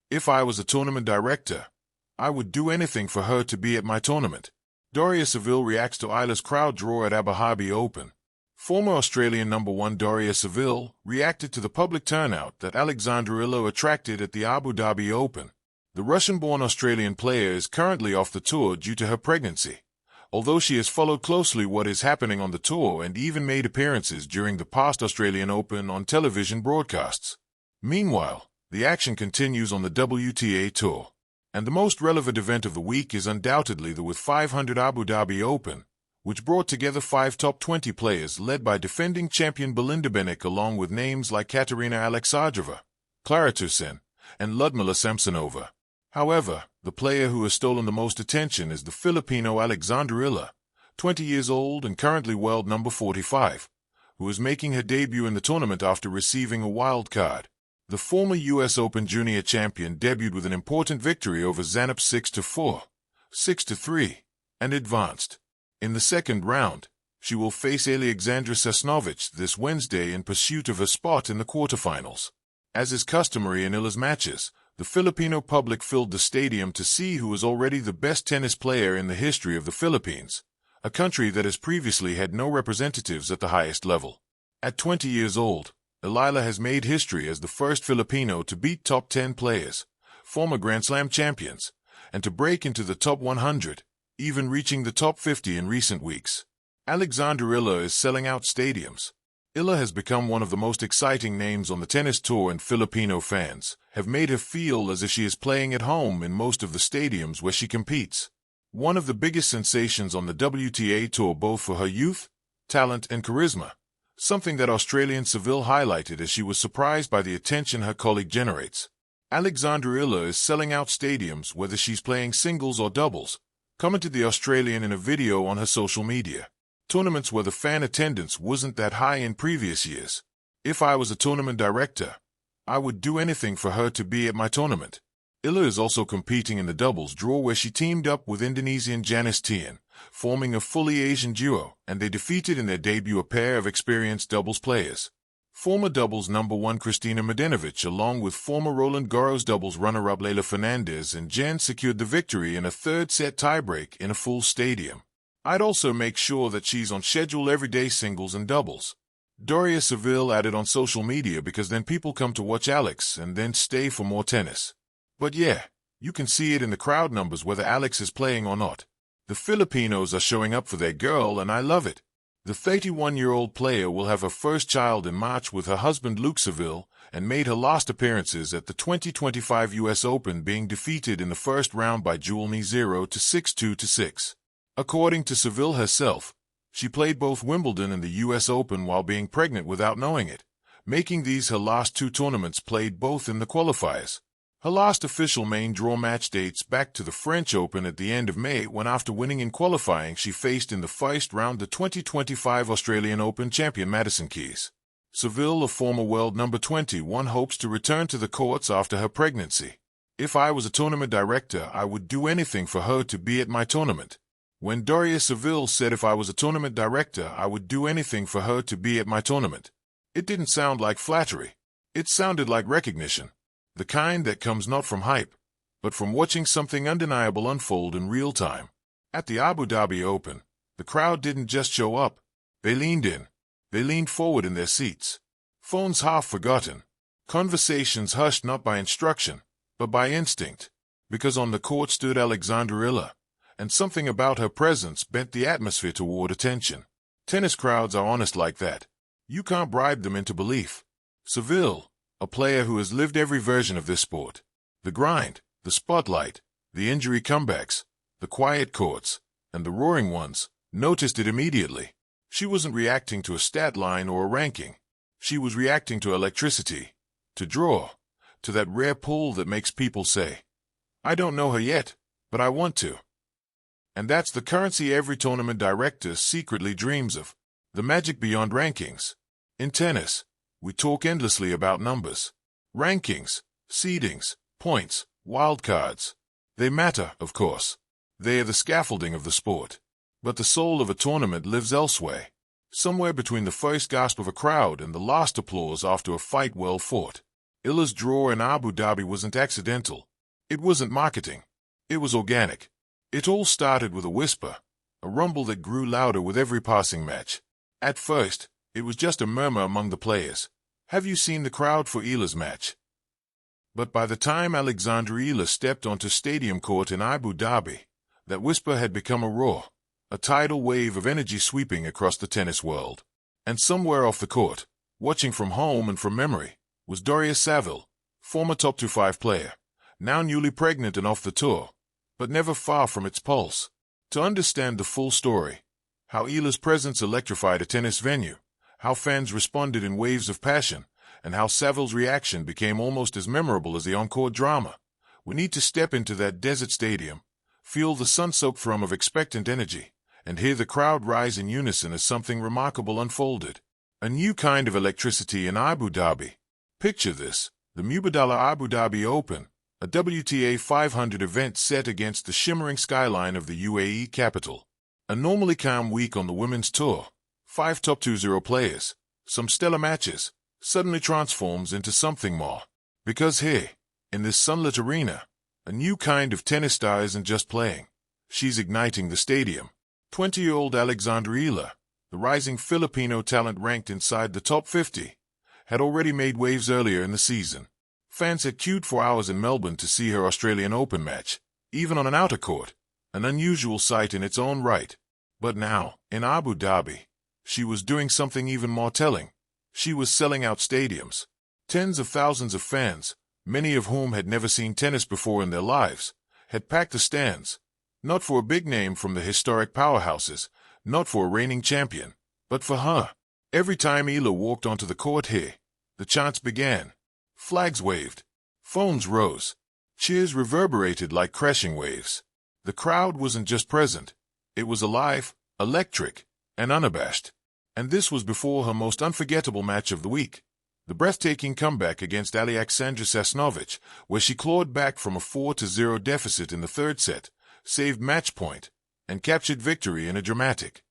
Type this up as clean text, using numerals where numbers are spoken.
If I was a tournament director, I would do anything for her to be at my tournament. Daria Saville reacts to Eala's crowd draw at Abu Dhabi Open. Former Australian #1 Daria Saville reacted to the public turnout that Eala attracted at the Abu Dhabi Open. The Russian-born Australian player is currently off the tour due to her pregnancy, although she has followed closely what is happening on the tour and even made appearances during the past Australian Open on television broadcasts. Meanwhile, the action continues on the WTA Tour, and the most relevant event of the week is undoubtedly the with 500 Abu Dhabi Open, which brought together 5 top 20 players led by defending champion Belinda Bencic along with names like Katerina Alexandrova, Clara Tauson, and Ludmila Samsonova. However, the player who has stolen the most attention is the Filipino Alexandra Eala, 20 years old and currently world number 45, who is making her debut in the tournament after receiving a wild card. The former U.S. Open junior champion debuted with an important victory over Zanap 6-4, 6-3, and advanced. In the second round, she will face Alexandra Sasnovich this Wednesday in pursuit of a spot in the quarterfinals. As is customary in Eala's matches, the Filipino public filled the stadium to see who is already the best tennis player in the history of the Philippines, a country that has previously had no representatives at the highest level. At 20 years old, Eala has made history as the first Filipino to beat top 10 players, former Grand Slam champions, and to break into the top 100, even reaching the top 50 in recent weeks. Alexandra Eala is selling out stadiums. Eala has become one of the most exciting names on the tennis tour, and Filipino fans have made her feel as if she is playing at home in most of the stadiums where she competes. One of the biggest sensations on the WTA tour both for her youth, talent, and charisma, something that Australian Saville highlighted as she was surprised by the attention her colleague generates. Alexandra Eala is selling out stadiums whether she's playing singles or doubles, commented the Australian in a video on her social media. Tournaments where the fan attendance wasn't that high in previous years. If I was a tournament director, I would do anything for her to be at my tournament. Eala is also competing in the doubles draw where she teamed up with Indonesian Janice Tian, forming a fully Asian duo, and they defeated in their debut a pair of experienced doubles players. Former doubles #1 Kristina Mladenovic along with former Roland Garros doubles runner-up Leylah Fernandez and Jen secured the victory in a third-set tiebreak in a full stadium. I'd also make sure that she's on schedule every day singles and doubles. Daria Saville added on social media because then people come to watch Alex and then stay for more tennis. But yeah, you can see it in the crowd numbers whether Alex is playing or not. The Filipinos are showing up for their girl and I love it. The 31-year-old player will have her first child in March with her husband Luke Saville and made her last appearances at the 2025 U.S. Open being defeated in the first round by Julni 0-6, 2-6. According to Saville herself, she played both Wimbledon and the U.S. Open while being pregnant without knowing it, making these her last 2 tournaments played both in the qualifiers. Her last official main draw match dates back to the French Open at the end of May when after winning in qualifying she faced in the first round the 2025 Australian Open champion Madison Keys. Saville, a former world number 21, hopes to return to the courts after her pregnancy. If I was a tournament director, I would do anything for her to be at my tournament. When Daria Saville said if I was a tournament director, I would do anything for her to be at my tournament, it didn't sound like flattery. It sounded like recognition. The kind that comes not from hype, but from watching something undeniable unfold in real time. At the Abu Dhabi Open, the crowd didn't just show up. They leaned in. They leaned forward in their seats. Phones half forgotten. Conversations hushed not by instruction, but by instinct. Because on the court stood Alexandra Eala, and something about her presence bent the atmosphere toward attention. Tennis crowds are honest like that. You can't bribe them into belief. Saville, a player who has lived every version of this sport, the grind, the spotlight, the injury comebacks, the quiet courts, and the roaring ones, noticed it immediately. She wasn't reacting to a stat line or a ranking. She was reacting to electricity, to draw, to that rare pull that makes people say, I don't know her yet, but I want to. And that's the currency every tournament director secretly dreams of, the magic beyond rankings. In tennis, we talk endlessly about numbers. Rankings, seedings, points, wildcards. They matter, of course. They are the scaffolding of the sport. But the soul of a tournament lives elsewhere, somewhere between the first gasp of a crowd and the last applause after a fight well fought. Eala's draw in Abu Dhabi wasn't accidental. It wasn't marketing. It was organic. It all started with a whisper, a rumble that grew louder with every passing match. At first, it was just a murmur among the players. Have you seen the crowd for Eala's match? But by the time Alexandra Eala stepped onto stadium court in Abu Dhabi, that whisper had become a roar, a tidal wave of energy sweeping across the tennis world. And somewhere off the court, watching from home and from memory, was Daria Saville, former top 25 player, now newly pregnant and off the tour, but never far from its pulse. To understand the full story, how Eala's presence electrified a tennis venue, how fans responded in waves of passion, and how Saville's reaction became almost as memorable as the encore drama, we need to step into that desert stadium, feel the sun-soaked thrum of expectant energy, and hear the crowd rise in unison as something remarkable unfolded. A new kind of electricity in Abu Dhabi. Picture this, the Mubadala Abu Dhabi Open, a WTA 500 event set against the shimmering skyline of the UAE capital. A normally calm week on the women's tour, 5 top 20 players, some stellar matches, suddenly transforms into something more. Because here, in this sunlit arena, a new kind of tennis star isn't just playing. She's igniting the stadium. 20-year-old Alexandra Eala, the rising Filipino talent ranked inside the top 50, had already made waves earlier in the season. Fans had queued for hours in Melbourne to see her Australian Open match, even on an outer court, an unusual sight in its own right. But now, in Abu Dhabi, she was doing something even more telling. She was selling out stadiums. Tens of thousands of fans, many of whom had never seen tennis before in their lives, had packed the stands, not for a big name from the historic powerhouses, not for a reigning champion, but for her. Every time Eala walked onto the court here, the chants began. Flags waved. Phones rose. Cheers reverberated like crashing waves. The crowd wasn't just present. It was alive, electric, and unabashed. And this was before her most unforgettable match of the week, the breathtaking comeback against Alexandra Sasnovich, where she clawed back from a 4-0 deficit in the third set, saved match point, and captured victory in a dramatic,